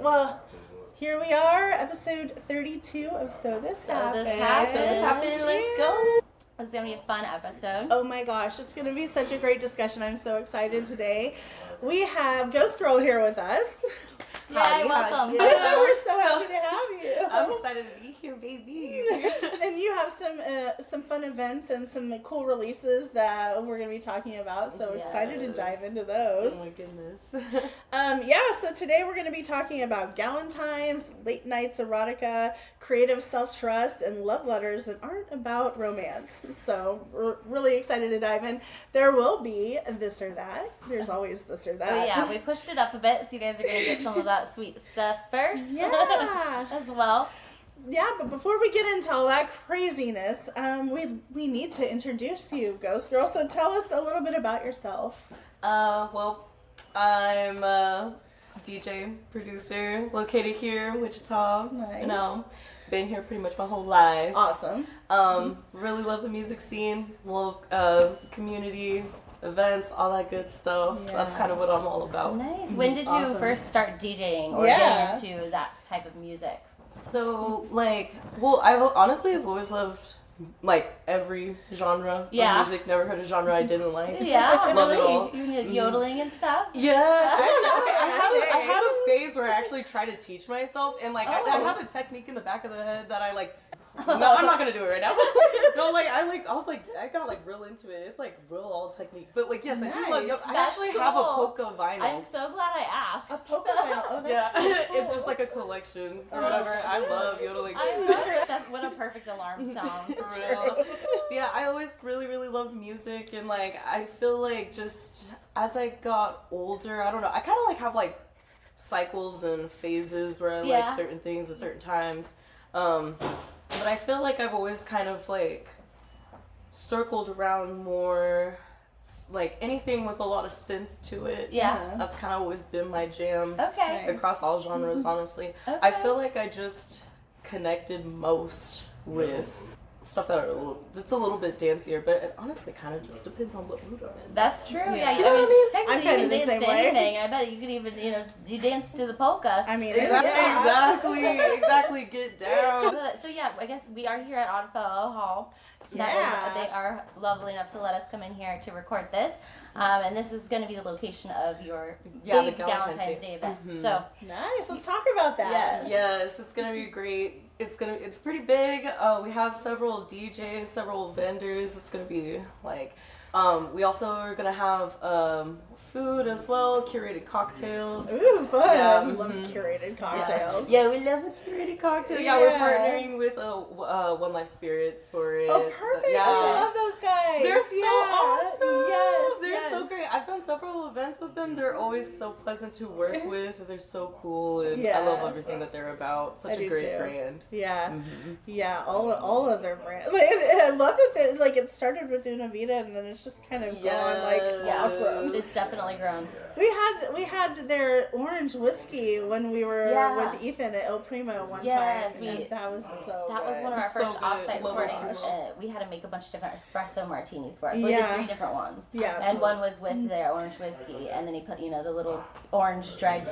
Well, here we are, episode 32 of So This Happened. Let's go. This is going to be a fun episode. Oh my gosh, it's going to be such a great discussion. I'm so excited today. We have Ghost Girl here with us. Yay, welcome. Yeah, we're so happy to have you. I'm excited to be here, baby. And you have some fun events and some cool releases that we're going to be talking about. So excited to dive into those. Oh my goodness. So today we're going to be talking about Galentines, late nights erotica, creative self-trust, and love letters that aren't about romance. So we're really excited to dive in. There will be this or that. There's always this or that. Oh yeah, we pushed it up a bit, so you guys are going to get some of that sweet stuff first. Yeah. As well. Yeah, but before we get into all that craziness, we need to introduce you, Ghost Girl. So tell us a little bit about yourself. Well, I'm a DJ, producer, located here in Wichita. Nice. You know, been here pretty much my whole life. Awesome. Really love the music scene, love community events, all that good stuff. Yeah. That's kind of what I'm all about. Nice. When did you Awesome. first start DJing or getting into that type of music? So, I've always loved, every genre of music. Never heard a genre I didn't like. Yeah, Love it all. You yodeling and stuff? Yes. Actually, I had a phase where I actually tried to teach myself, and, I have a technique in the back of the head that I, no, I'm not gonna do it right now. No, I got real into it. It's real all technique. But yes, nice. I do love. I That's actually have a cool. polka vinyl. I'm so glad I asked. A polka vinyl. Oh, that's so cool. It's just a collection or whatever. I love yodeling. I love it. That's what a perfect alarm sound. For real. Yeah, I always really, really loved music, and I feel just as I got older, I don't know. I kind of have cycles and phases where I like certain things at certain times. But I feel I've always kind of circled around more anything with a lot of synth to it. Yeah. That's kind of always been my jam. Okay. Across all genres, honestly. Okay. I feel I just connected most with stuff that are it's a little bit dancier, but it honestly kind of just depends on what mood I'm in. That's true. Yeah. You know what I mean? Technically, I'm you kinda can the dance same to way. anything. I bet you could even, you dance to the polka. I mean, Exactly. Get down. So yeah, I guess we are here at Oddfellow Hall. They are lovely enough to let us come in here to record this, and this is going to be the location of your big the Valentine's Day event. Mm-hmm. So nice. Let's talk about that. Yes, it's gonna be great. It's pretty big. We have several DJs, several vendors. It's gonna be we also are gonna have food as well, curated cocktails. Ooh, fun. Yeah, Love curated cocktails. Yeah, we love a curated cocktail. Yeah, we're partnering with One Life Spirits for it. Oh, perfect. So, yeah. I love those guys. They're so awesome. Yes, They're so great. I've done several events with them. They're always so pleasant to work with. They're so cool, and I love everything that they're about. Such a great brand. Yeah. Mm-hmm. Yeah, all of their brands. I love that it started with Una Vida, and then it's just kind of gone awesome. it's definitely grown. We had their orange whiskey when we were with Ethan at El Primo one time. And that was so That was one of our first offsite recordings. We had to make a bunch of different espresso martinis for us. We did 3 different ones. Yeah. And one was with their orange whiskey, and then he put, the little orange dried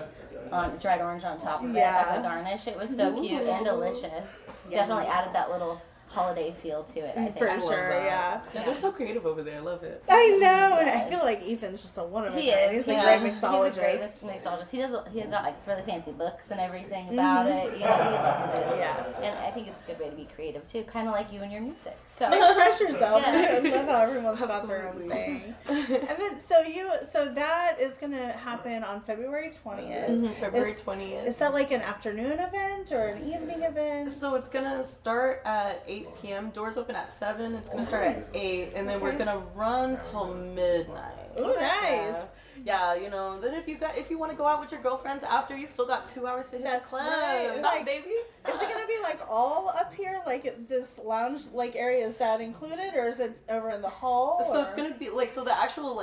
orange on top of it as a garnish. It was so cute and delicious. Definitely added that little holiday feel to it, I think. For sure, yeah. They're so creative over there. I love it. I know, and I feel like Ethan's just a wonderful guy. He's a great mixologist. He's a great mixologist. He's got these really fancy books and everything about it. He loves it. Yeah. And I think it's a good way to be creative too, kind of like you and your music. So express yourself. I love how everyone's got their own thing. And then so that is gonna happen on February 20th. Mm-hmm, February 20th. Is that an afternoon event or an evening event? So it's gonna start at 8 p.m. Doors open at 7. It's gonna start at 8, and then we're gonna run till midnight. Oh, nice. Yeah, then if you want to go out with your girlfriends after, you still got 2 hours to hit the club. Right. Baby. Is it gonna be all up here, this lounge area? Is that included, or is it over in the hall? So it's gonna be so the actual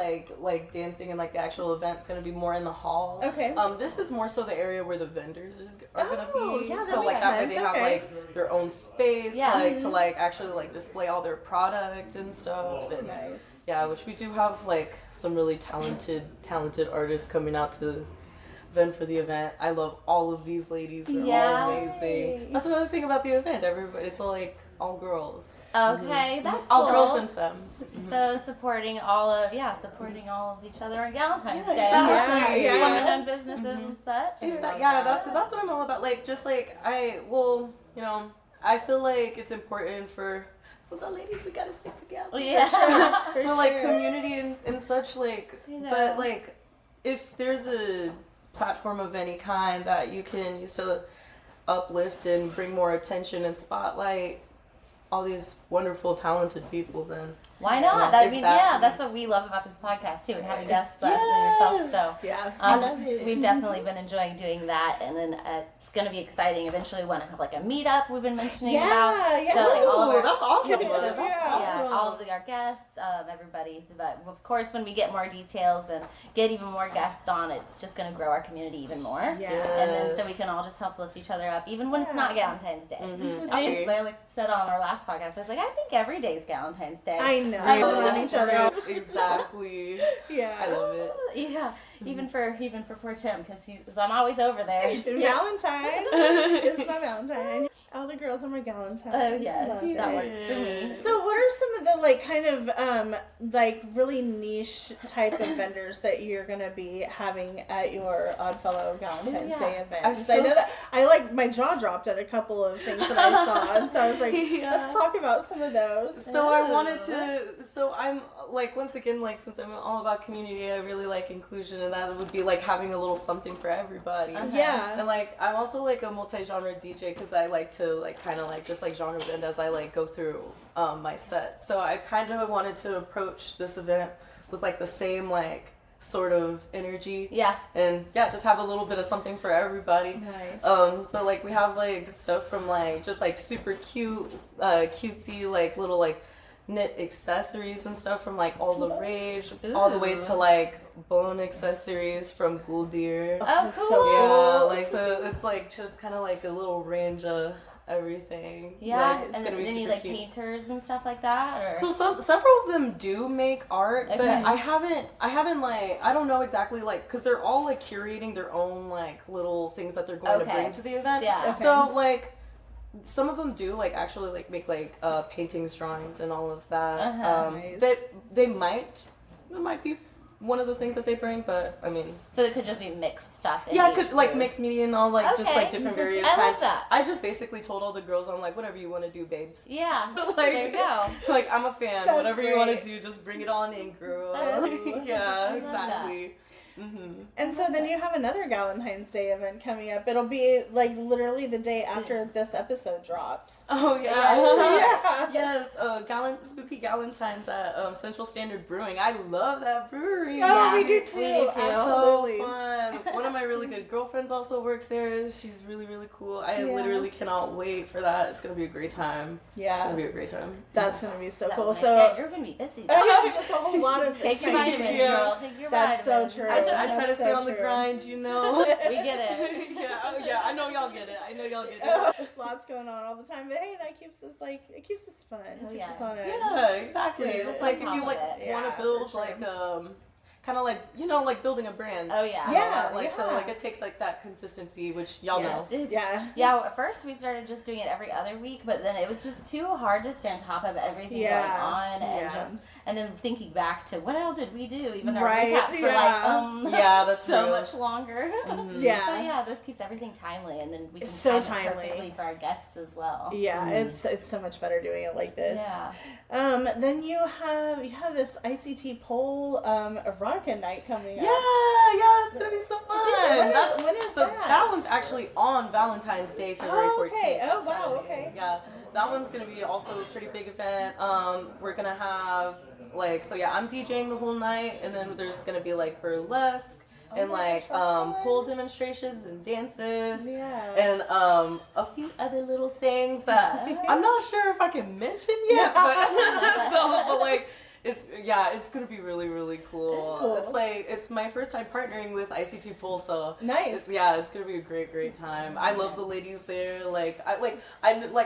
dancing and the actual event's gonna be more in the hall. Okay. This is more so the area where the vendors are gonna be. Yeah, that so makes that way sense. they have their own space, to actually display all their product and stuff. And nice. Yeah, which we do have some really talented artists coming out to than for the event. I love all of these ladies. They're all amazing. That's another thing about the event. Everybody, it's all like all girls. Okay, that's all cool. girls and femmes. So supporting all of each other on Galentine's Day. Exactly. Yeah. Women-owned businesses and such. Exactly. Yeah, that's what I'm all about. Like, just like I feel like it's important for the ladies. We gotta stick together. Yeah. For But like sure. community and such, like, but like if there's a platform of any kind that you can use to uplift and bring more attention and spotlight all these wonderful, talented people, then why not? Exactly. That's what we love about this podcast too, and having guests like yourself. So Yeah, I love it. We've definitely been enjoying doing that, and then it's going to be exciting. Eventually, we want to have like a meetup. We've been mentioning about. Yeah. So like, all of our, that's awesome. Yeah, That's awesome. all of our guests, everybody. But of course, when we get more details and get even more guests on, it's just going to grow our community even more. Yeah. And then so we can all just help lift each other up, even when it's not Galentine's Day. Mm-hmm. I mean, like said on our last podcast, I was like, I think every day is Galentine's Day. I know. I Pulling love on each other. Exactly. Yeah. I love it. Yeah, even for poor Tim, because I'm always over there. Valentine is my Valentine. All the girls are my Galentine. Oh yes, Love that it. works for me. So what are some of the like kind of like really niche type of vendors that you're gonna be having at your Oddfellow Galentine's Day event? I know that I like my jaw dropped at a couple of things that I saw, and so I was like, let's talk about some of those. So I wanted to. So I'm like, once again, like, since I'm all about community, I really like inclusion, and that would be like having a little something for everybody. Yeah. And like, I'm also like a multi-genre DJ because I like to like kind of like just like genre bend as I like go through my set. So I kind of wanted to approach this event with like the same like sort of energy. Yeah. And yeah, just have a little bit of something for everybody. Nice. So like we have like stuff from like just like super cute, cutesy like little like knit accessories and stuff from like All the Rage, all the way to like bone accessories from Ghoul Deer. Oh, cool. So Yeah, like so it's like just kind of like a little range of everything. Yeah, Like, it's and gonna then be you super like cute. painters and stuff like that, or So several of them do make art, but Okay. I haven't like, I don't know exactly like, cause they're all like curating their own like little things that they're going to Okay. bring to the event. Yeah. Okay. So like, some of them do like actually like make like paintings, drawings, and all of that. Nice. That might be one of the things that they bring, but I mean, so it could just be mixed stuff. In yeah, each cause like too. mixed media and all like just Okay. like different various I love kinds. that. I just basically told all the girls, I'm like, whatever you want to do, babes. Yeah, Like, there you go. Like, I'm a fan. That's Whatever you want to great. do, just bring it on in, girl. That's- Yeah, I love exactly. Mm-hmm. And so then you have another Galentine's Day event coming up. It'll be like literally the day after this episode drops. Oh yeah, Yeah. yes. Spooky Galentine's at Central Standard Brewing. I love that brewery. Oh, Yeah, we do we too. do too. Absolutely. So fun. One of my really good girlfriends also works there. She's really, really cool. I Yeah. literally cannot wait for that. It's gonna be a great time. It's Yeah, gonna be a great time. that's gonna be so That cool. was So nice. Yeah, you're gonna be busy. I have just a whole lot of Take your exciting- vitamins, Yeah. girl. Take your That's so vitamins. true. I try That's to stay so on the true. grind, you know. We get it. Yeah, oh yeah, I know y'all get it. Lots going on all the time, but hey, that keeps us fun. Oh, Keeps yeah. us on edge. Yeah, exactly. Yeah, It's on like if top you of like it. want Yeah, to build for sure. like kind of like like building a brand. Oh yeah. and all that. Yeah, like so yeah. like it takes like that consistency, which y'all Yes. know. Yeah. Yeah, at first we started just doing it every other week, but then it was just too hard to stay on top of everything Yeah. going on, and Yeah. and then thinking back to what all did we do? Even our Right, recaps were yeah. Yeah, that's so real. much longer. Mhm. Yeah. But yeah, this keeps everything timely, and then we can It's so time it timely. perfectly for our guests as well. Yeah, it's so much better doing it like this. Yeah. Then you have this ICT poll erotica night coming Yeah, up. yeah, it's gonna be so fun. When is so that? one's actually on Valentine's Day, February 14th. Okay. Oh, that wow, Saturday. okay. Yeah, that one's gonna be also a pretty big event. We're gonna have I'm DJing the whole night, and then there's gonna be like burlesque and my gosh, how pole demonstrations and dances. Yeah. And a few other little things that I'm not sure if I can mention yet, but it's gonna be really, really cool. Cool. It's my first time partnering with ICT Pool, so Nice. it's gonna be a great time. I love the ladies there.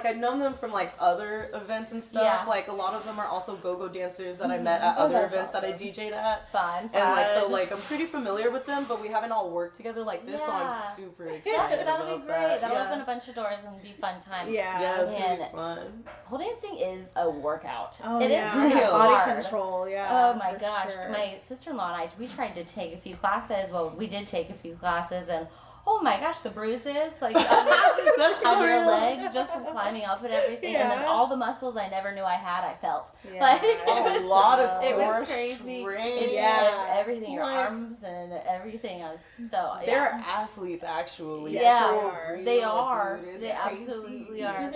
I've known them from like other events and stuff. Yeah. Like a lot of them are also go-go dancers that I met at other that's events that I awesome. DJ'd at. Fun. And I'm pretty familiar with them, but we haven't all worked together like this, so I'm super excited That'll about be great. that. That'll yeah. open a bunch of doors and be fun time. Yeah. It's gonna be And fun. pole dancing is a workout. Oh, It is yeah. really Body hard. control, yeah. Oh my for gosh. sure. My sister-in-law and I, we tried to take a few classes. Well, we did take a few classes, and oh my gosh, the bruises like That's on so your real. legs just from climbing up and everything, and then Yeah. all the muscles I never knew I had, I felt. Yeah. Like A lot of it was core crazy. strength. Yeah. Everything, your Like- arms and everything. I was so They're yeah. athletes, actually. Yeah, For real, they are. dude. It's They crazy. absolutely are.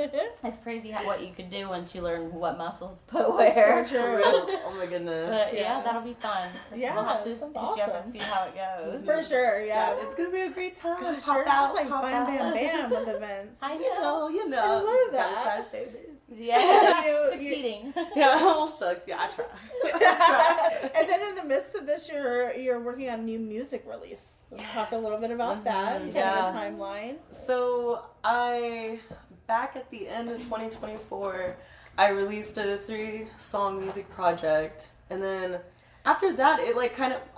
It's crazy what you can do once you learn what muscles to put So where. true. For real. Oh my goodness. But Yeah. yeah, that'll be fun. Yeah, We'll have to hit sounds you up awesome. and see how it goes. For sure, yeah. It's gonna be a great time. Gosh, Pop you're out, just like pop bam, out. bam, bam with events. I You know. know. I love that. Gotta try to stay busy. Yeah, You- succeeding. Yeah, oh shucks. Yeah, I try. I try. And then in the midst of this, you're working on new music release. Let's talk a little bit about that. Kind Yeah. of a timeline. So back at the end of 2024, I released a 3-song music project, and then after that, it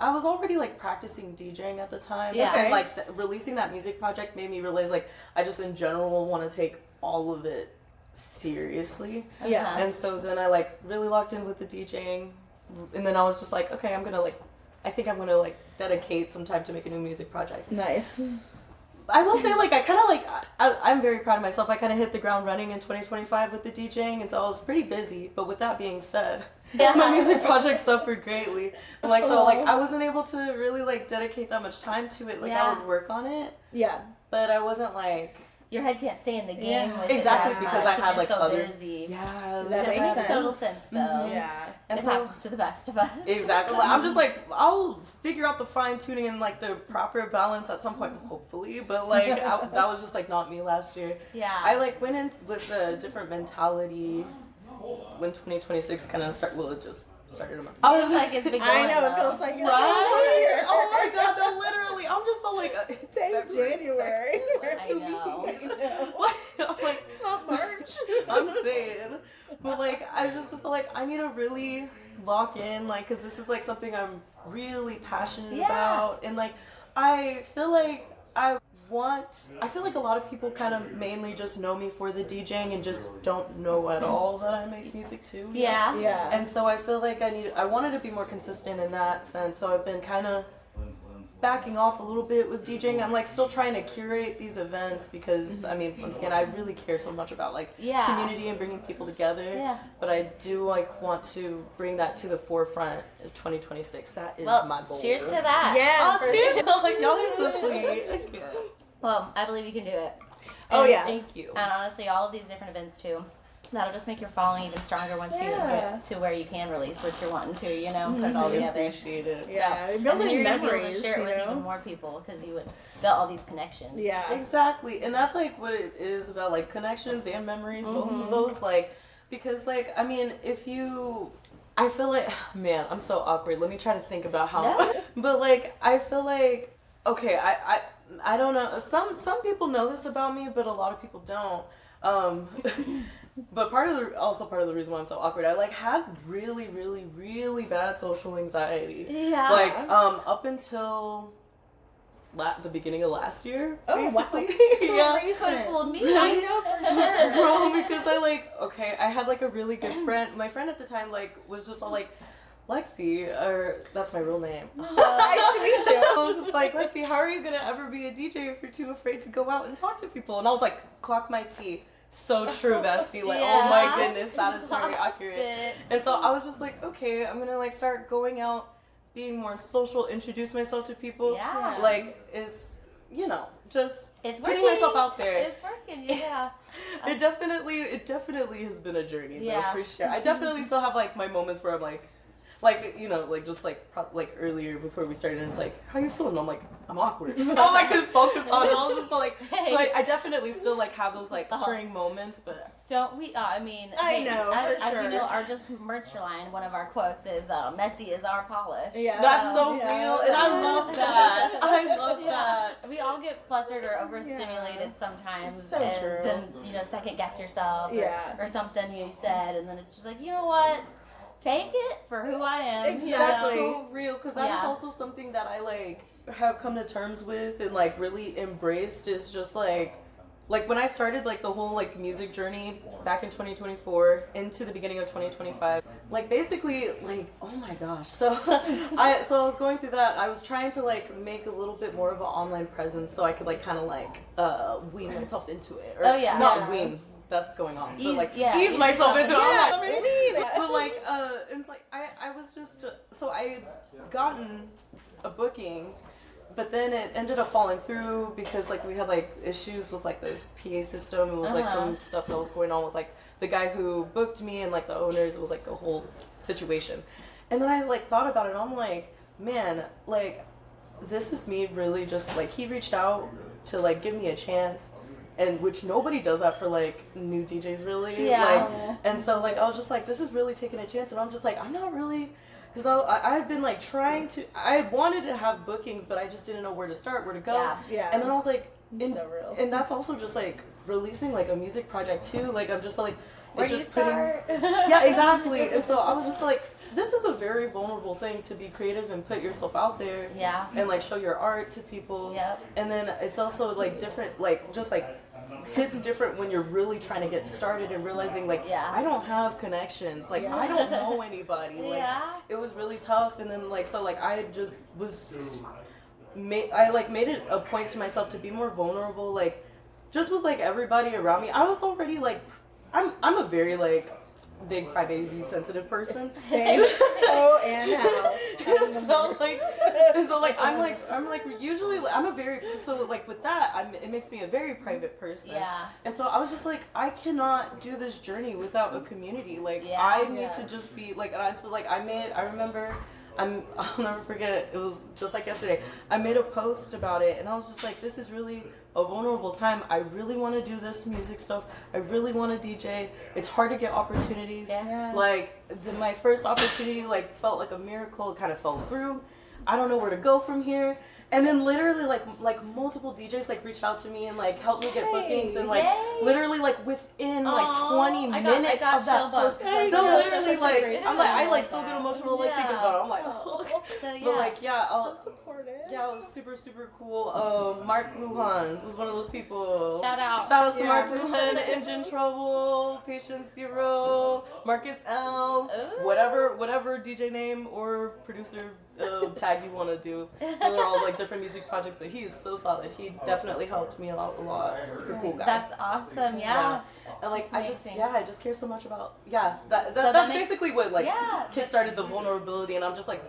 I was already like practicing DJing at the time. Yeah. And like releasing that music project made me realize like I just in general want to take all of it seriously. Yeah. Uh-huh. And so then I like really locked in with the DJing, and then I was just like, okay, I think I'm gonna like dedicate some time to make a new music project. Nice. I will say, like, I'm very proud of myself. I kind of hit the ground running in 2025 with the DJing, and so I was pretty busy. But with that being said, Yeah. my music project suffered greatly. And, like, so, like, I wasn't able to really, like, dedicate that much time to it. Like, Yeah. I would work on it, Yeah. but I wasn't, like... Your head can't stay in the game Yeah. with Exactly, it as because much I had, you're like, so other... busy. Yeah, That That makes makes sense. total sense, though. Yeah. And It so... happens to the best of us. Exactly. Like, I'm just like, I'll figure out the fine tuning and like the proper balance at some point, hopefully. But like, that was just like not me last year. Yeah. I like went in with a different mentality when 2026 kind of it just started. I was like, it's beginning. I know, it feels like it's Right? Oh my god, no, literally. I'm just so like, it's Say February January. I know. I'm like, It's not March. I'm saying, but like I just like I need to really lock in, like, because this is like something I'm really passionate Yeah. about, and like I feel like I feel like a lot of people kind of mainly just know me for the DJing and just don't know at all that I make music too. Yeah. Yeah. And so I feel like I wanted to be more consistent in that sense. So I've been kind of backing off a little bit with DJing. I'm like still trying to curate these events because I mean, once again, I really care so much about like Yeah. community and bringing people together. Yeah. But I do like want to bring that to the forefront of 2026. That is Well, my goal. cheers to that. Yeah. Oh, for cheers! sure. Like y'all are so sweet. Well, I believe you can do it. Oh, And- yeah. Thank you. And honestly, all of these different events too, that'll just make your following even stronger once you Yeah. get to where you can release what you're wanting to, you know, put it all I together. appreciate it. Yeah. So, You're building and then you're gonna be able to memories, share it you with know? even more people because you would build all these connections. Yeah. Exactly, and that's like what it is about, like connections and memories, both of those, like, because like I mean, I feel like, man, I'm so awkward. Let me try to think about how, No. but like I feel like, okay, I don't know. Some people know this about me, but a lot of people don't. But part of the reason why I'm so awkward, I like had really, really, really bad social anxiety. Yeah. Like up until the beginning of last year, Oh, wow. basically. So Yeah. recent. fooled me. I know for sure. Bro, because I had like a really good friend. My friend at the time like was just all like, Lexi, or that's my real name. Nice to meet you. I was just like, Lexi, how are you gonna ever be a DJ if you're too afraid to go out and talk to people? And I was like, clock my tea. So true, bestie. Like, oh my Yeah. goodness, that is very accurate. And so I was just like, okay, I'm gonna like start going out, being more social, introduce myself to people. Yeah. Like, it's, just It's putting working. myself out there. It's working, yeah. It definitely has been a journey, Yeah. though, for sure. I definitely still have like my moments where I'm like like, you know, like just like like earlier before we started, and it's like, how you feeling? I'm like, I'm awkward. All I could focus on. I was just like, so I definitely still like have those like turning moments, but don't we? I mean, I know, as sure. you know, our just merch line. One of our quotes is "Messy is our polish." Yeah, that's so real, and I love that. I love that. We all get flustered or overstimulated sometimes, So and true. then you know second guess yourself, Yeah. or something you said, and then it's just like, you know what? Take it for who I am. Exactly. You That's know? so real, because that is also something that I like have come to terms with and like really embraced, is just like when I started like the whole like music journey back in 2024 into the beginning of 2025, like basically like, oh my gosh, so I was going through that. I was trying to like make a little bit more of an online presence so I could like kind of like wean myself into it, or not wean, that's going on, but like ease myself into it. I'm like, but like it's like I was just so I had gotten a booking, but then it ended up falling through because like we had like issues with like this PA system. It was like some stuff that was going on with like the guy who booked me and like the owners. It was like a whole situation. And then I like thought about it, and I'm like, man, like this is me really just like, he reached out to like give me a chance, and which nobody does that for like new DJs really. Like, and so like I was just like, this is really taking a chance, and I'm just like, I'm not really. Because I had been like trying to, I had wanted to have bookings, but I just didn't know where to start, where to go. Yeah. And then I was like, So real. and that's also just like releasing like a music project too. Like I'm just like, Where it's do you just putting, start? yeah, exactly. And so I was just like, this is a very vulnerable thing to be creative and put yourself out there. Yeah. And like show your art to people. Yep. And then it's also like different, like just like hits different when you're really trying to get started and realizing like, I don't have connections, like I don't know anybody, like it was really tough. And then like, so like I just was made it a point to myself to be more vulnerable, like just with like everybody around me. I was already like, I'm a very like big crybaby sensitive person. Same. Oh, and how. so like I'm like usually I'm a very, so like with that it makes me a very private person. Yeah. And so I was just like, I cannot do this journey without a community. Like I need to just be like, and so like I remember I'll never forget it. It was just like yesterday. I made a post about it, and I was just like, this is really a vulnerable time. I really want to do this music stuff. I really want to DJ. It's hard to get opportunities. Yeah. Like my first opportunity like felt like a miracle. It kind of fell through. I don't know where to go from here. And then literally like multiple DJs like reached out to me and like helped me get bookings, and like literally like within like 20 minutes of that post. So literally like I like still get emotional like thinking about it. I'm like, oh. But like so supportive. Yeah, it was super super cool. Mark Lujan was one of those people. Shout out to Mark Lujan, Engine Trouble, Patient Zero, Marcus L, whatever DJ name or producer tag you want to do. They're all like different music projects, but he is so solid. He definitely helped me out a lot. Super cool guy. That's awesome. Yeah. And like I just care so much about that's makes, basically what like kickstarted the vulnerability, and I'm just like,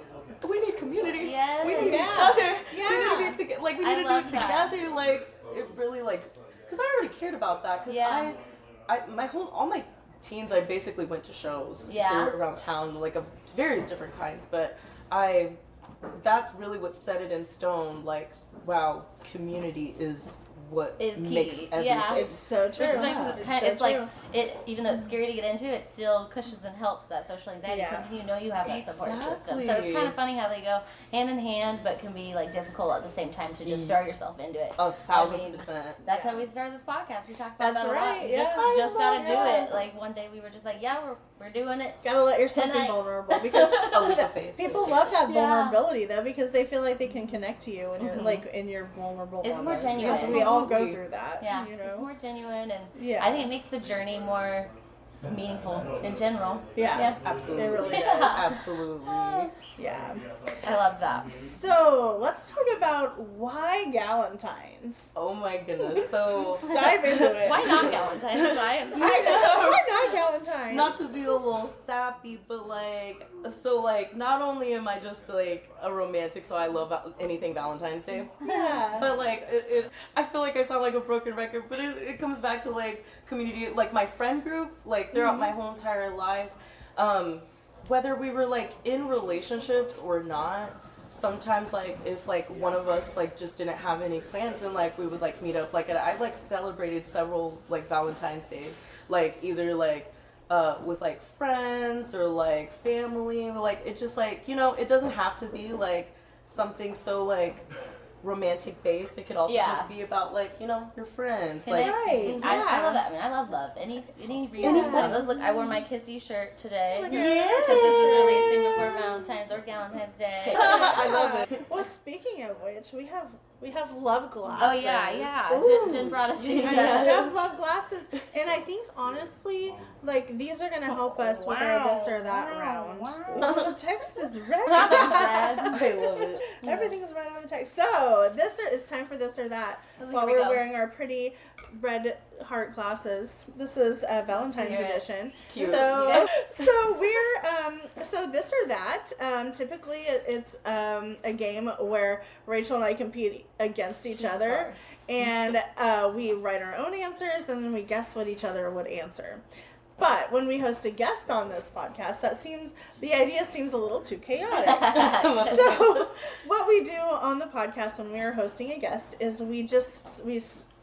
we need community. We need each other. We need to be together. Like we need to do it together. Like it really like, because I already cared about that. Because all my teens I basically went to shows around town, like of various different kinds, but that's really what set it in stone. Like, wow, community is what makes everything. Yeah, it's so true. It's like it, even though it's scary to get into, it still cushions and helps that social anxiety because you know you have that support system. So it's kind of funny how they go hand in hand, but can be like difficult at the same time to just throw yourself into it. 1,000%. That's how we started this podcast. We talked about that a lot. Yeah. Just gotta do it. Like one day we were just like, we're doing it. Gotta let yourself be vulnerable, because a leap of faith. People love that vulnerability though, because they feel like they can connect to you when you're like in your vulnerable. It's more genuine. We all go through that. Yeah, you know? it's more genuine, and I think it makes the journey more meaningful in general. Yeah, absolutely. It really does. Absolutely. Yeah. I love that. So let's talk about why Galentines. Oh my goodness. So let's dive into it. Why not Galentine? I know. Why not Galentine? Not to be a little sappy, but like, so like, not only am I just like a romantic, so I love anything Valentine's Day. Yeah. But like, I feel like I sound like a broken record, but it comes back to like community, like my friend group, like throughout my whole entire life. whether we were like in relationships or not, sometimes like if like one of us like just didn't have any plans, then like we would like meet up. Like, and I like celebrated several like Valentine's Day, like either like with like friends or like family. Like it just like, you know, it doesn't have to be like something so like romantic based. It could also just be about like, you know, your friends. Like, Right. I love that. I mean, I love love. Any reason. Look, I wore my kissy shirt today. Look at Because this is releasing before Valentine's or Galentine's Day. I love it. Well, speaking of which, we have love glasses. Oh yeah. Jen brought us these. We have love glasses, and I think honestly, like these are gonna help us with our this or that round. Well, the text is red. I love it. Everything is red on the text. So it's time for this or that. While we're wearing our pretty red heart glasses. This is Valentine's edition. Cute. So we're so this or that. Typically, it's a game where Rachel and I compete against each other, and we write our own answers, and then we guess what each other would answer. But when we host a guest on this podcast, the idea seems a little too chaotic. So what we do on the podcast when we are hosting a guest is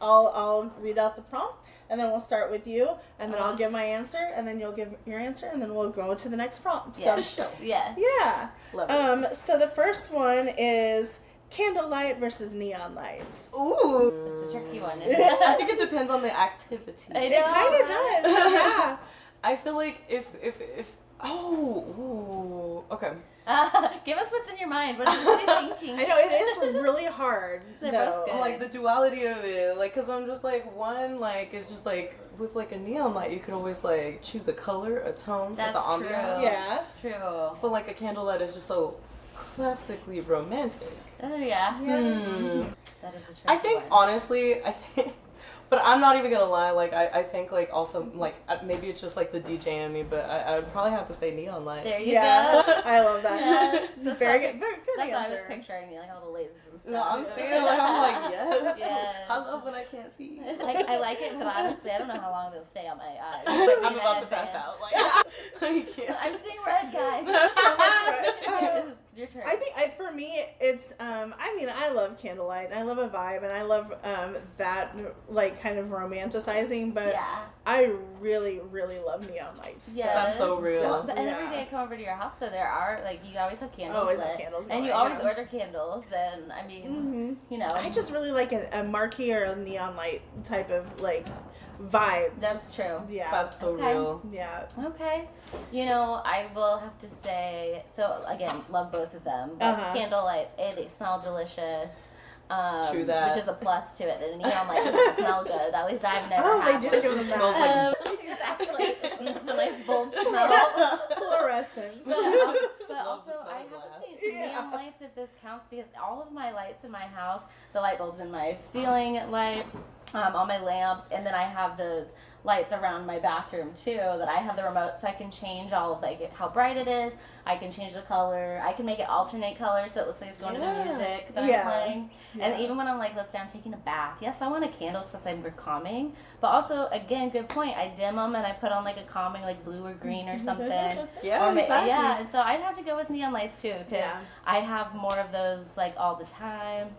I'll read out the prompt, and then we'll start with you, and then I'll give my answer, and then you'll give your answer, and then we'll go to the next prompt. Yeah. So, Yeah. Love it. So the first one is candlelight versus neon lights. Ooh. It's a tricky one. I think it depends on the activity. I It know, kind of does. Yeah. I feel like if okay. Give us what's in your mind. What are you thinking? I know it is really hard They're though. both good. Like the duality of it, like, cause I'm just like one, like it's just like with like a neon light, you could always like choose a color, a tone, set the That's true. ambiance. Yeah. True. But like a candlelight is just so classically romantic. Oh yeah. That is a tricky I think one. honestly, but I'm not even gonna lie. Like I think like also like maybe it's just like the DJ in me, but I would probably have to say neon light. There you Yeah, go. I love that. Yes, that's Very what- good. Very good That's what I was answer. picturing, like all the lasers and stuff. No, I'm saying like I'm like yes. Yes. I love when I can't see. Like, I like it, but honestly, I don't know how long they'll stay on my eyes. I'm about to pass out. Like I can't. I'm seeing red, guys. So much red. Your turn. I think for me it's I mean I love candlelight and I love a vibe and I love that like kind of romanticizing, but yeah. I really love neon lights. Yes. That's so real. Well, but Yeah. every day I come over to your house, though, there are, like, you always have candles Always lit. have candles And you going, always yeah. order candles, and, I mean, you know. I just really like a marquee or a neon light type of like vibe. That's true. Yeah. That's so Okay. real. Yeah. Okay. You know, I will have to say, so, again, love both of them. But candlelights, they smell delicious. True that. Which is a plus to it. The neon light doesn't smell good. At least I've never had they do one. give them Smells that. like Exactly. It's a nice bold smell. Fluorescence. But Love the also, smell I of have glass. to say neon lights, if this counts, because all of my lights in my house, the light bulbs in my ceiling light, all my lamps, and then I have those lights around my bathroom too, that I have the remote, so I can change all of like how bright it is. I can change the color. I can make it alternate colors so it looks like it's going to the music that I'm playing. And even when I'm like, let's say I'm taking a bath, yes, I want a candle because I'm calming. But also, again, good point. I dim them and I put on like a calming, like blue or green or something. Yeah, exactly. Yeah, and so I'd have to go with neon lights too, because Yeah. I have more of those like all the time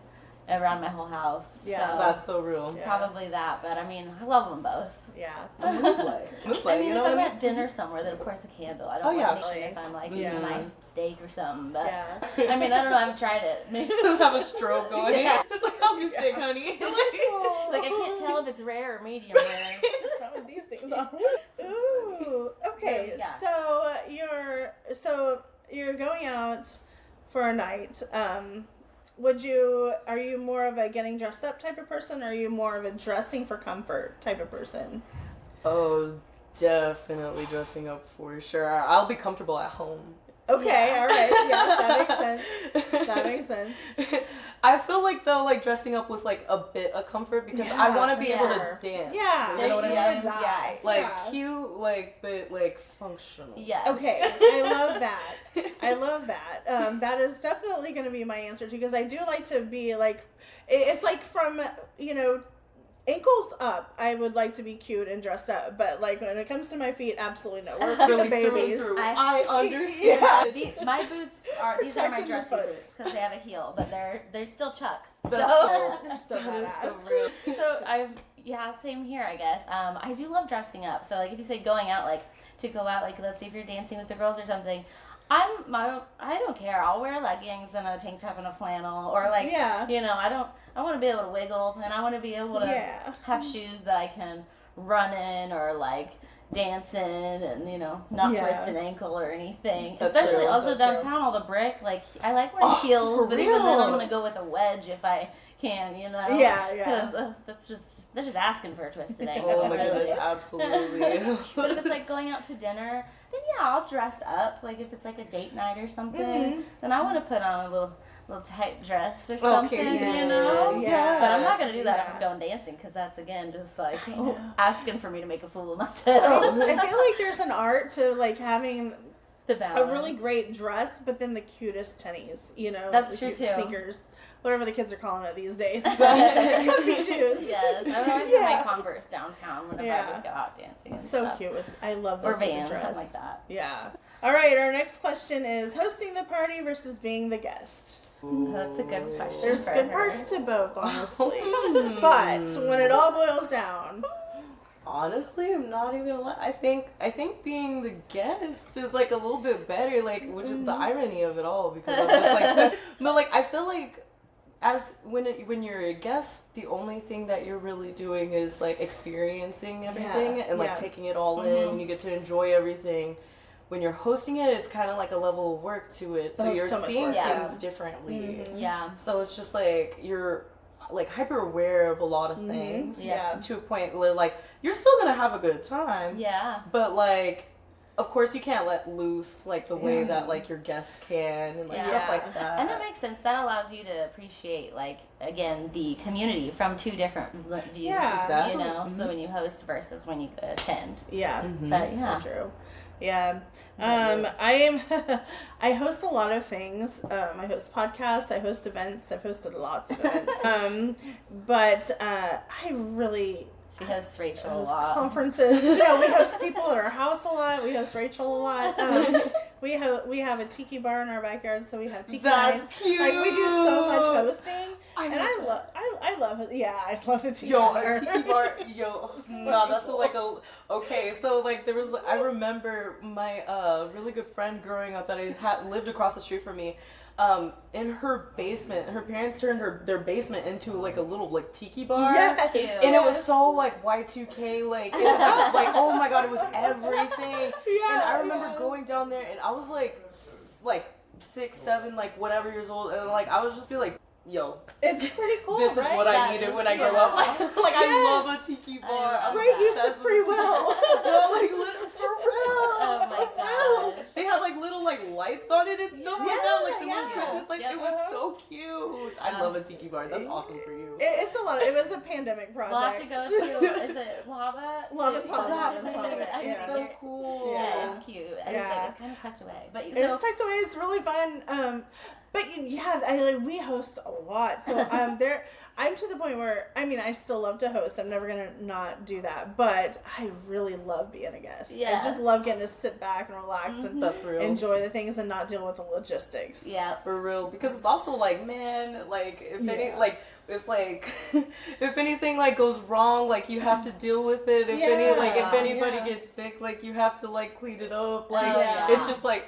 around my whole house. Yeah. So That's so real. Yeah. probably that. But I mean, I love them both. Yeah. Mood light. Mood I light, mean, you know if what I'm I mean? at dinner somewhere, then of course a candle. I don't Oh, yeah. want to if I'm like Yeah. eating a nice steak or something. But Yeah. I mean, I don't know. I haven't tried it. Maybe. Have a stroke going. Yeah. It's like, how's your steak, honey? Like I can't tell if it's rare or medium rare. Some of these things are. Ooh. Okay. Yeah. So you're going out for a night. Are you more of a getting dressed up type of person, or are you more of a dressing for comfort type of person? Oh, definitely dressing up for sure. I'll be comfortable at home. Okay, Yeah. all right. Yeah, that makes sense. That makes sense. I feel like though, like dressing up with like a bit of comfort because I want to for be able sure. to dance. Yeah, You know what I Yeah. mean? Yeah. Like Yeah. cute, like but like functional. Yeah. Okay, I love that. I love that. That is definitely going to be my answer too, because I do like to be like, it's like from, ankles up, I would like to be cute and dressed up, but like when it comes to my feet, absolutely no. We're for the babies. I understand. Yeah. My boots are these are my Protecting your dressy foot. boots because they have a heel, but they're still Chucks. That's They're so that is badass. so real. So same here, I guess. I do love dressing up. So like if you say going out, like to go out, like let's say if you're dancing with the girls or something, I don't care. I'll wear leggings and a tank top and a flannel, or like I want to be able to wiggle, and I want to be able to have shoes that I can run in or like dance in, and not twist an ankle or anything. That's Especially true. also So downtown, true. all the brick. Like I like wearing heels, for but even then real? I'm gonna go with a wedge if I can, Yeah. Because they're just asking for a twisted ankle. Oh my really. goodness, absolutely. But if it's like going out to dinner, then I'll dress up. Like if it's like a date night or something, then I want to put on a little tight dress or something, Yeah. But I'm not gonna do that if I'm going dancing, because that's again just like asking for me to make a fool of myself. I feel like there's an art to like having The a balance. really great dress, but then the cutest tennies, That's the true, cute too. sneakers, whatever the kids are calling it these days. Comfy shoes. Yes, I would always have my Converse downtown whenever I would go out dancing. And So stuff. cute. I love those Or with the Vans, dress. something like that. Yeah. All right. Our next question is hosting the party versus being the guest. That's a good question. There's for good her. parts to both, honestly. But when it all boils down, Honestly, I'm not even gonna lie. I think being the guest is like a little bit better, like which is the irony of it all, because I'm just like but like I feel like as when you're a guest, the only thing that you're really doing is like experiencing everything and like taking it all in, and you get to enjoy everything. When you're hosting it, it's kind of like a level of work to it, so you're so much seeing work, things differently. Yeah. So it's just like you're like hyper aware of a lot of things. Yeah. To a point where like you're still gonna have a good time. Yeah. But like, of course, you can't let loose like the way that like your guests can and like stuff like that. And that makes sense. That allows you to appreciate, like, again, the community from two different views. Yeah. Exactly. So when you host versus when you attend. yeah. But So true. Yeah. I host a lot of things. I host podcasts, I host events, I've hosted lots of events. But I really she hosts Rachel a host lot. conferences. We host people at our house a lot. We host Rachel a lot. We have a tiki bar in our backyard, so we have tiki That's nights. cute. Like we do so much hosting, I love it. Yeah, I love a tiki Yo, bar. a tiki bar, no, that's like okay, so like there was, I remember my really good friend growing up that I had lived across the street from me, in her basement, her parents turned their basement into like a little like tiki bar. Yeah. Cute. And it was so like Y2K, like it was like oh my god, it was everything. And I remember going down there and I was like 6, 7, like whatever years old, and like I was just be like, yo, It's pretty cool, this is right? what I needed when I grow up. Like I love a tiki bar. I'm Ray used it obsessed with pretty a tiki well. bar. No, like for real. Oh my gosh. They had like little like lights on it and stuff like that, like the little Christmas lights. Yep. It was so cute. I love a tiki bar. That's awesome for you. It's a lot. It was a pandemic project. We'll have to go to, is it Lava? Valentine. It's so cool. Yeah, it's cute. And Yeah. it's kind of tucked away. But It's tucked away. It's really fun. But we host a lot. So I'm to the point where I still love to host. I'm never gonna not do that. But I really love being a guest. Yeah. I just love getting to sit back and relax and That's real. enjoy the things and not deal with the logistics. Yeah. For real, because it's also like, man, like if anything like goes wrong, like you have to deal with it. If anybody gets sick, like you have to like clean it up. Like it's just like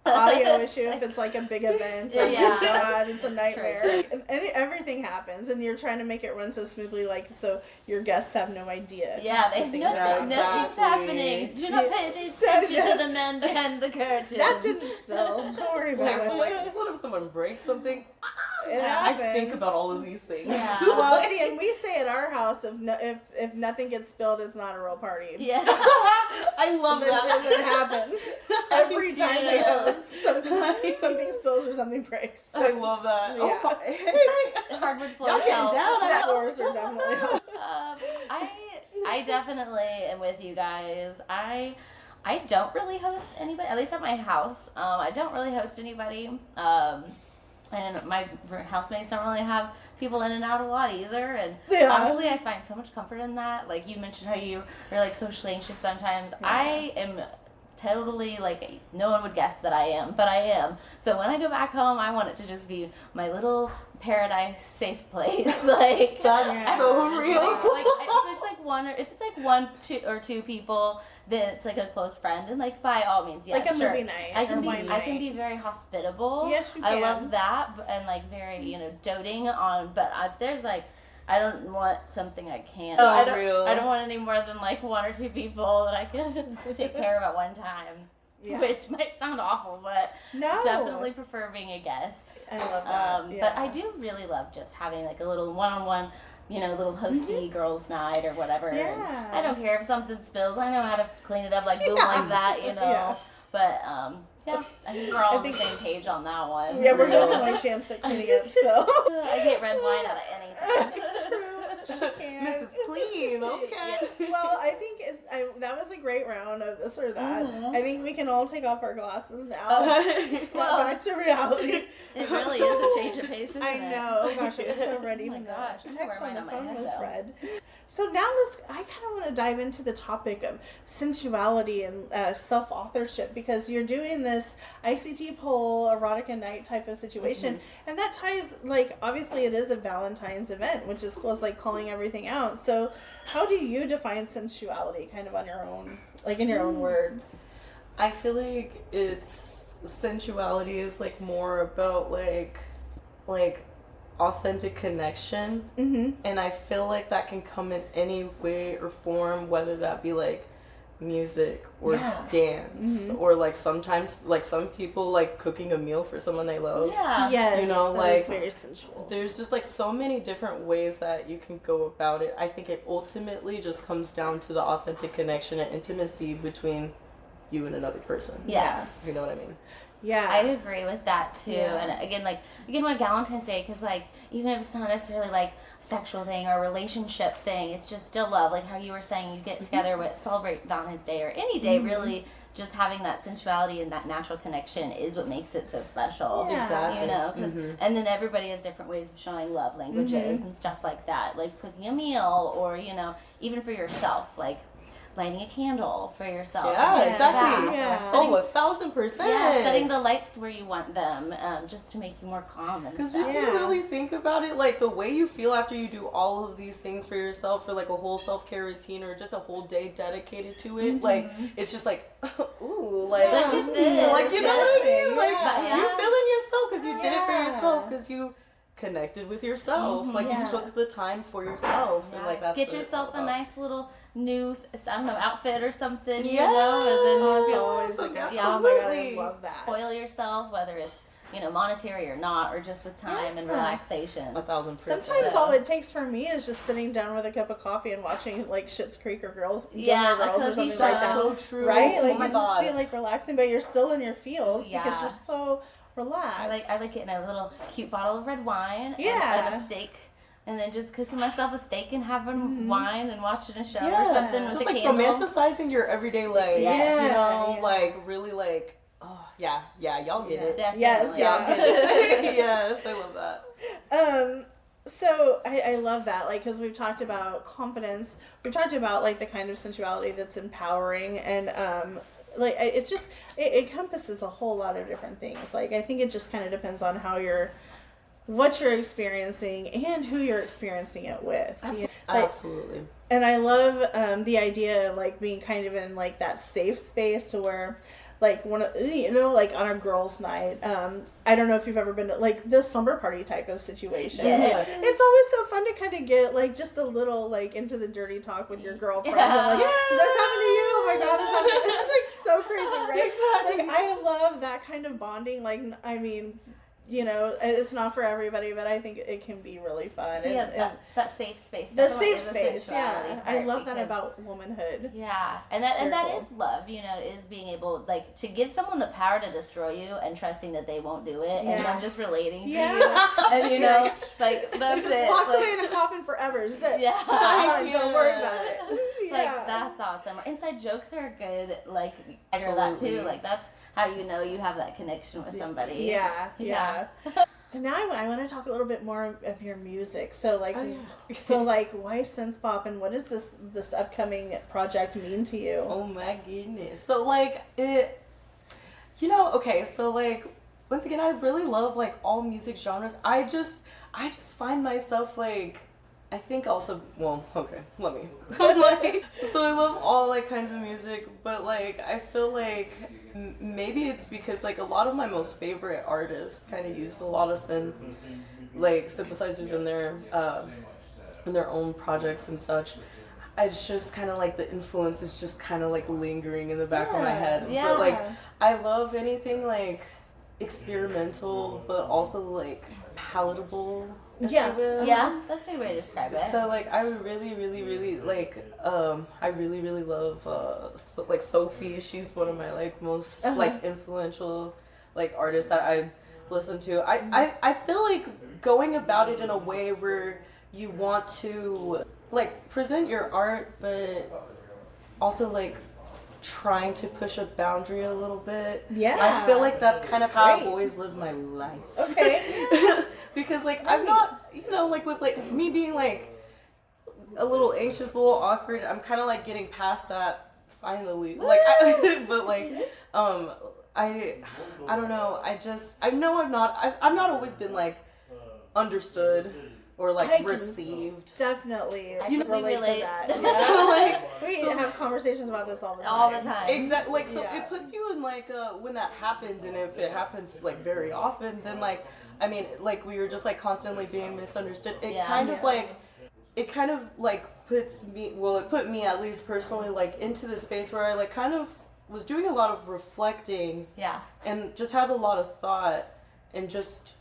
Audio issue if it's like a big event. Oh Yeah. my God, it's a nightmare. True. And everything happens, and you're trying to make it run so smoothly, like so your guests have no idea. Yeah, they that things nothing, are nothing's Exactly. happening. Do not pay any attention to the men behind the curtain. That didn't spill. Don't worry about it. like what if someone breaks something? It I happens. think about all of these things. Yeah. Well, see, and we say at our house, if nothing gets spilled, it's not a real party. Yeah. I love that. It happens every time we host. Something spills or something breaks. I love that. Yeah. Oh, hey. Hardwood floors Y'all getting help. down. That doors are definitely help. I definitely am with you guys. I don't really host anybody, at least at my house. I don't really host anybody. And my housemates don't really have people in and out a lot either. And honestly, I find so much comfort in that. Like you mentioned how you are like socially anxious sometimes. Yeah. I am totally like, no one would guess that I am, but I am. So when I go back home, I want it to just be my little paradise safe place. Like that's so real. If it's like one, two people, then it's like a close friend, and like by all means, yeah, like a movie night. I can be very hospitable. Yes, you can. I love that, and like very doting on. But if there's like, I don't want something I can't. So I real. don't want any more than like one or two people that I can take care of at one time. Yeah. Which might sound awful, but definitely prefer being a guest. I love that. But I do really love just having like a little one-on-one, little hosty girls night or whatever. Yeah. And I don't care if something spills. I know how to clean it up, like boom, like that, Yeah. But yeah, I think we're all on the same page on that one. Yeah, we're definitely champs at cleaning up. So I get red wine out of anything. True. She can. Mrs. Clean, okay. Yeah. Well, I think that was a great round of this or that. I think we can all take off our glasses now. Snap back to reality. It really is a change of pace, isn't it? I know. Oh gosh, I was so ready. Oh my gosh, the text on the phone was head, read. So now I kind of want to dive into the topic of sensuality and self-authorship, because you're doing this ICT poll, erotica night type of situation, and that ties, like, obviously it is a Valentine's event, which is close, like calling everything out. So how do you define sensuality kind of on your own, like in your own words? I feel like sensuality is like more about like authentic connection, and I feel like that can come in any way or form, whether that be like music or dance, or like sometimes like some people like cooking a meal for someone they love. Yes, like is very sensual. There's just like so many different ways that you can go about it. I think it ultimately just comes down to the authentic connection and intimacy between you and another person. Yes, you know what I mean. Yeah, I agree with that too. And again with Galentine's Day, because like even if it's not necessarily like a sexual thing or a relationship thing, it's just still love. Like how you were saying, you get together with celebrate Valentine's Day or any day, really. Just having that sensuality and that natural connection is what makes it so special. Yeah. Exactly. 'Cause, and then everybody has different ways of showing love languages and stuff like that, like cooking a meal, or even for yourself, like lighting a candle for yourself. Yeah, exactly. Yeah. 1,000%. Yeah, setting the lights where you want them, just to make you more calm and Because stuff. if you really think about it, like the way you feel after you do all of these things for yourself, for like a whole self-care routine or just a whole day dedicated to it, like it's just like, ooh, like, look at this. like, you know what I mean? Like Yeah. you feel in yourself because you did it for yourself, because you connected with yourself. Like you took the time for yourself, and like that's get yourself a nice little new, outfit or something, and then absolutely. Oh my God, I love that. spoil yourself, whether it's monetary or not, or just with time and relaxation. 1,000%. Sometimes all it takes for me is just sitting down with a cup of coffee and watching like Schitt's Creek or Girls, Yeah, Gilmore Girls a or something cozy like show. that. So true. Right? Like oh my you God. just feel like relaxing, but you're still in your feels because Yeah. you're so relaxed. I like getting a little cute bottle of red wine Yeah. and a steak. And then just cooking myself a steak and having wine and watching a show or Yeah. something with Just a like candle. romanticizing your everyday life. Yeah. You know, Yeah. like really like, oh yeah, y'all get it. Definitely. Yes, Y'all get it. Yes, I love that. So I love that, like, because we've talked about confidence, we've talked about like the kind of sensuality that's empowering, and like it's just it encompasses a whole lot of different things. Like I think it just kind of depends on what you're experiencing and who you're experiencing it with. Absolutely. And I love the idea of like being kind of in like that safe space to where like like on a girls' night. I don't know if you've ever been to like the slumber party type of situation. Yeah. It's always so fun to kind of get like just a little like into the dirty talk with your girlfriends. Yeah. And, like, does this happen to you? Oh my God, this happened. It's like so crazy, right? Exactly. Like I love that kind of bonding. Like I mean, it's not for everybody, but I think it can be really fun. So that safe space. The definitely safe is a space, sensuality yeah. part, I love that because- about womanhood. Yeah, and that cool. is love. Is being able like to give someone the power to destroy you and trusting that they won't do it, and them just relating to you. And like that's It's just it. locked like, away in a coffin forever. Zip. Yeah. Fine, don't worry about it. Like that's awesome. Inside jokes are good. Like I hear that too. Like that's how you have that connection with somebody. Yeah. So now I want to talk a little bit more of your music. So like, why synth pop, and what does this upcoming project mean to you? Oh my goodness. So like okay, so like once again, I really love like all music genres. I just find myself like, I think also, well, okay, let me. Like, so I love all like kinds of music, but like I feel like maybe it's because like a lot of my most favorite artists kind of use a lot of synthesizers in their own projects and such. It's just kind of like the influence is just kind of like lingering in the back of my head. Yeah. But like I love anything like experimental, but also like palatable. Yeah, that's a good way to describe it. So like I really like I really love like Sophie. She's one of my like most like influential like artists that I listen to. I feel like going about it in a way where you want to like present your art, but also like trying to push a boundary a little bit. Yeah. I feel like that's kind of how I've always lived my life. Okay. Because like I'm not, like with like me being like a little anxious, a little awkward, I'm kind of like getting past that finally. Like but like I don't know. I've not always been like understood or like received. Definitely, I can relate to that. So like we have conversations about this all the time. All the time. Exactly. Like so, it puts you in like when that happens, and if it happens like very often, then like I mean, like we were just like constantly being misunderstood. It kind of like puts me. Well, it put me at least personally like into the space where I like kind of was doing a lot of reflecting. Yeah. And just had a lot of thought and just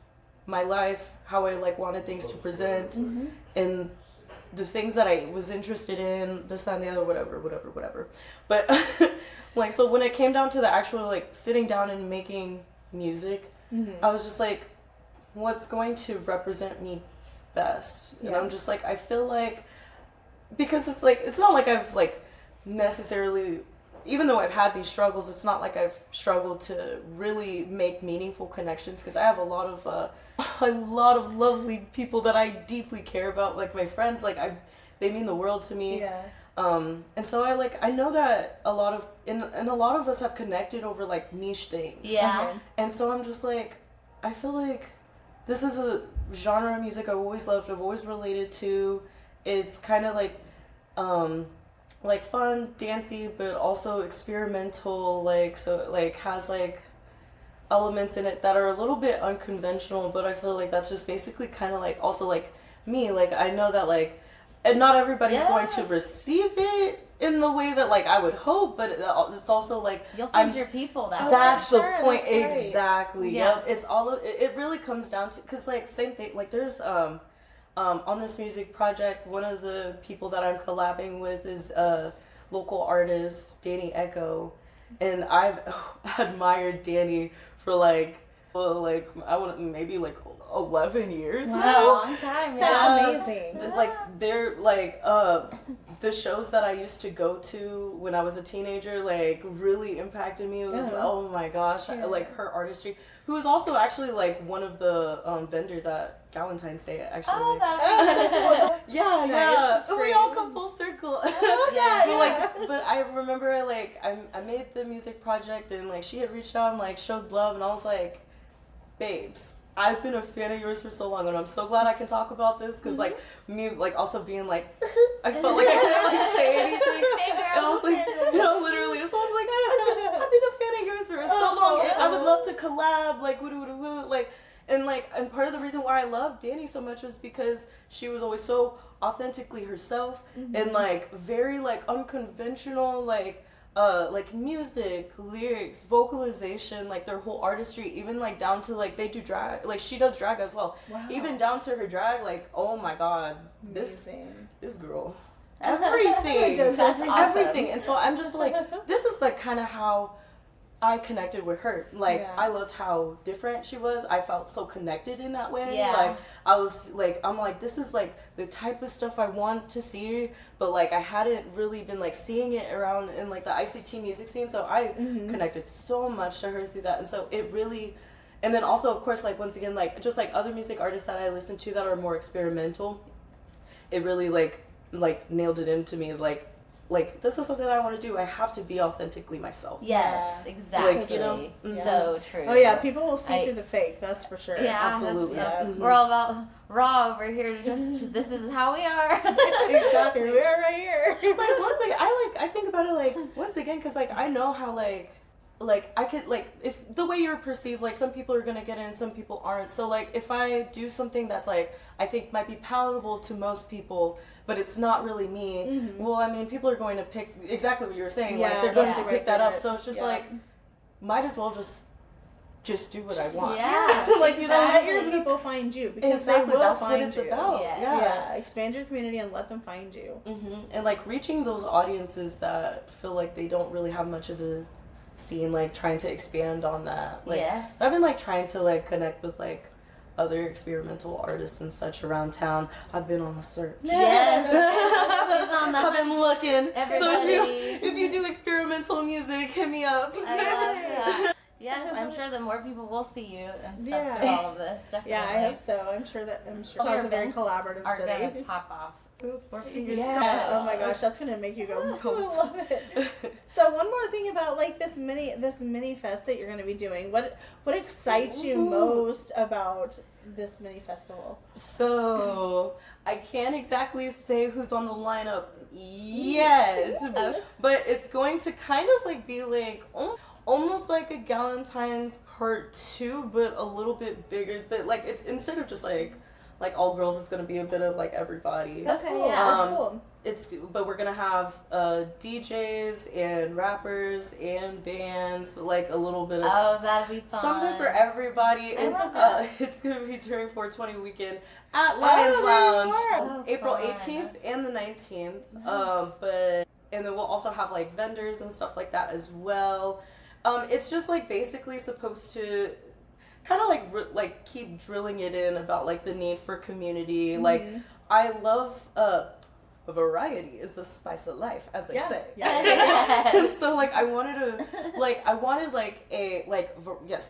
my life, how I like wanted things to present, and the things that I was interested in, this, that, and the other, whatever. But like, so when it came down to the actual like sitting down and making music, I was just like, what's going to represent me best? And I'm just like, I feel like, because it's like, it's not like I've like necessarily, even though I've had these struggles, it's not like I've struggled to really make meaningful connections, because I have a lot of lovely people that I deeply care about, like my friends, like they mean the world to me. Yeah. And so I know that a lot of us have connected over like niche things. Yeah. And so I'm just like, I feel like this is a genre of music I've always loved, I've always related to. It's kind of like fun, dancey, but also experimental, like, so like has like elements in it that are a little bit unconventional, but I feel like that's just basically kind of like also like me, like I know that like, and not everybody's going to receive it in the way that like I would hope, but it's also like you'll find your people that's the point. That's right. Exactly. Yeah. Yep. It's all it really comes down to, because like same thing, like there's on this music project, one of the people that I'm collabing with is a local artist, Danny Echo, and I've admired Danny for like I want maybe like 11 years Wow, now. a long time. That's amazing. Like they're like the shows that I used to go to when I was a teenager like really impacted me. It was oh my gosh, like her artistry. Who is also actually like one of the vendors at Galentine State actually. Oh, that's yeah. Nice. We all come full circle. But I remember I made the music project, and like she had reached out and like showed love, and I was like, babes, I've been a fan of yours for so long, and I'm so glad I can talk about this, because like me like also being like I felt like I couldn't like say anything, and I was like literally, so I was like I've been a fan of yours for so long, and I would love to collab, like and part of the reason why I love Danny so much was because she was always so authentically herself, and like very like unconventional, like music, lyrics, vocalization, like their whole artistry, even like down to like they do drag, like she does drag as well. Wow. Even down to her drag, like oh my god, Amazing. this girl, everything, Does awesome. everything. And so I'm just like, this is like kind of how I connected with her. Like I loved how different she was. I felt so connected in that way. Yeah. Like I was like, I'm like, this is like the type of stuff I want to see, but like I hadn't really been like seeing it around in like the ICT music scene. So I connected so much to her through that, and so it And then also, of course, like once again, like just like other music artists that I listen to that are more experimental, it really like nailed it into me. Like this is something that I want to do. I have to be authentically myself. Yes, exactly. Like, you know, so true. Oh yeah, people will see through the fake. That's for sure. Yeah, absolutely. We're all about raw over here. Just this is how we are. Exactly. Here we are right here. It's like once again, I think about it like once again because like I know how like I could like if the way you're perceived, like some people are gonna get in, some people aren't. So like if I do something that's like I think might be palatable to most people, but it's not really me. Well, I mean, people are going to pick exactly what you were saying. Yeah, like they're going to right pick that there. up. So it's just like might as well just do what I want. Yeah. Like you know, And let your people find you because exactly. they will That's find what it's you. about. Yeah. Expand your community and let them find you. And like reaching those audiences that feel like they don't really have much of a scene, like trying to expand on that. Like Yes. I've been like trying to like connect with like other experimental artists and such around town. I've been on a search. Yes. She's on the I've been looking. Everybody. So if you do experimental music, hit me up. I love that. Yes, I'm sure that more people will see you and stuff through all of this. Definitely. Yeah, I hope so. I'm sure it's Your a very events collaborative are city. gonna pop off. Yeah. Oh my gosh, that's gonna make you go. I love it. So one more thing about like this mini fest that you're gonna be doing. What excites you most about this mini festival? So I can't exactly say who's on the lineup yet, but it's going to kind of like be like almost like a Galentine's part 2, but a little bit bigger. But like it's instead of just like all girls, it's gonna be a bit of like everybody. Okay, That's cool. But we're gonna have DJs and rappers and bands, like a little bit of that'll be fun. something for everybody. It's gonna be during 420 weekend at Lions Lounge, April 18th and the 19th. Nice. And then we'll also have like vendors and stuff like that as well. It's just like basically supposed to kind of like keep drilling it in about like the need for community. Like I love variety is the spice of life, as they say. Yeah. So like I wanted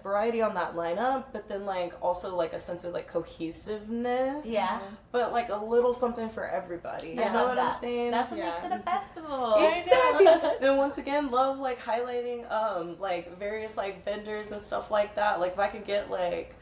variety on that lineup, but then like also like a sense of like cohesiveness. Yeah. But like a little something for everybody. I You know love what that. I'm saying? That's what makes it a festival. Exactly. Then once again, love like highlighting like various like vendors and stuff like that. Like if I could get like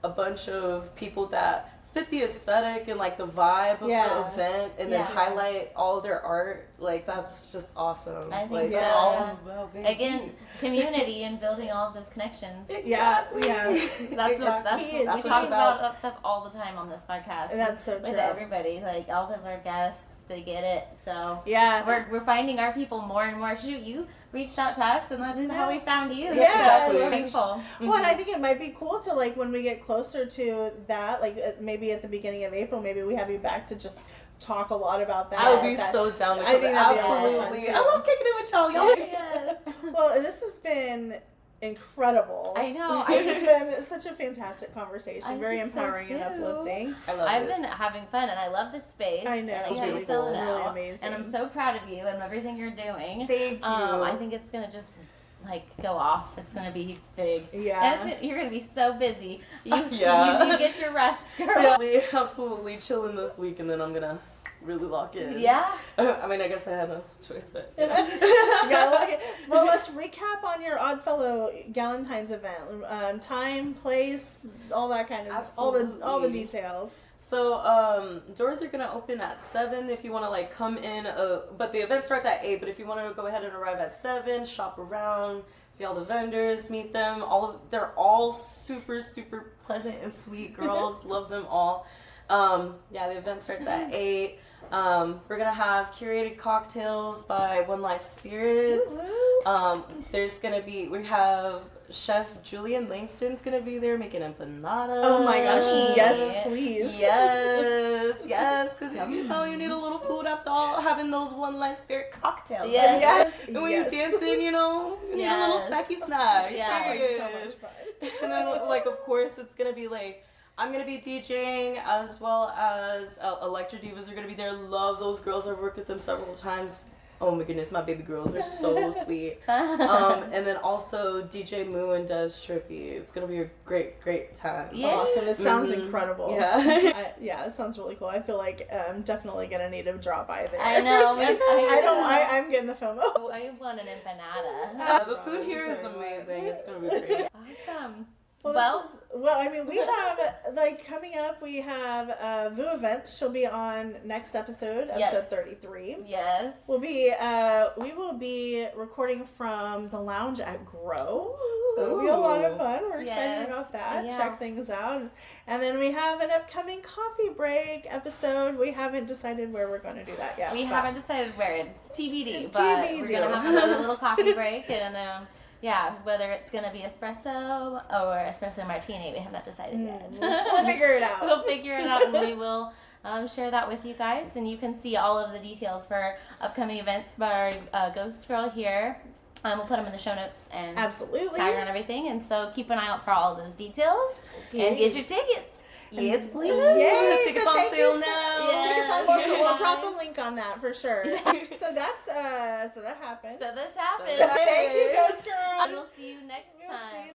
a bunch of people that fit the aesthetic and like the vibe of the event, and then highlight all of their art, like that's just awesome. I think like, so. It's all about being Again, community and building all of those connections. Exactly. That's we talk about that stuff all the time on this podcast. That's so true. With everybody, like all of our guests, they get it. So we're finding our people more and more. Shoot, you reached out to us, and that's how we found you. Yeah, so thankful. Well, and I think it might be cool to like when we get closer to that, like maybe at the beginning of April, maybe we have you back to just talk a lot about that. I would be so down to come. Absolutely. I love kicking it with y'all. Yes. Well, this has been incredible. I know. This has been such a fantastic conversation. Very think so, empowering and too. uplifting. I've been having fun, and I love this space. I know. And I It's know really you fill cool. it Really out. amazing. And I'm so proud of you and everything you're doing. Thank you. I think it's gonna just like go off. It's gonna be big. Yeah. And you're gonna be so busy. You get your rest, girl. Yeah, absolutely chilling this week, and then I'm gonna really lock in. Yeah. I mean, I guess I had no choice, but You gotta look at. Well, let's recap on your Oddfellow Galentine's event. Time, place, all that kind of all the details. So doors are gonna open at 7 if you want to like come in. But the event starts at 8. But if you want to go ahead and arrive at 7, shop around, see all the vendors, meet them. They're all super super pleasant and sweet girls. Love them all. The event starts at 8. We're gonna have curated cocktails by One Life Spirits. We have Chef Julian Langston's gonna be there making empanadas. Oh my gosh! Yes, please. Yes, because you know you need a little food after all having those One Life Spirit cocktails. Yes. And when you're dancing, you know, you need a little snacky snack. Yeah. Sounds like so much fun. And then, like, of course, it's gonna be like, I'm gonna be DJing, as well as Electro Divas are gonna be there. Love those girls. I've worked with them several times. Oh my goodness, my baby girls are so sweet. And then also DJ Moo and Des Trippy. It's gonna be a great time. Yeah. Awesome. It sounds incredible. Yeah. Yeah, it sounds really cool. I feel like I'm definitely gonna need to drop by there. I know. I'm getting the FOMO. Oh, I want an empanada. The food here is amazing. It's gonna be great. Awesome. I mean, we have, like, coming up, we have Vu Events. She'll be on next episode 33. Yes. We will be recording from the lounge at Grow. So it'll be a lot of fun. We're excited about that. Yeah. Check things out. And then we have an upcoming coffee break episode. We haven't decided where we're going to do that yet. We haven't decided where. It's TBD. But TBD. we're going to have another little coffee break. And, yeah, whether it's going to be espresso or espresso martini, we have not decided yet. We'll figure it out. We'll figure it out, and we will share that with you guys. And you can see all of the details for upcoming events by our Ghost Girl here. We'll put them in the show notes and absolutely tag her and everything. And so keep an eye out for all of those details and get your tickets. Yes, please. Yay, Tickets so on sale now. Yeah. We'll drop a link on that for sure. So that's so that happened. So this happened. Thank you, Ghost Girl. We'll see you next time.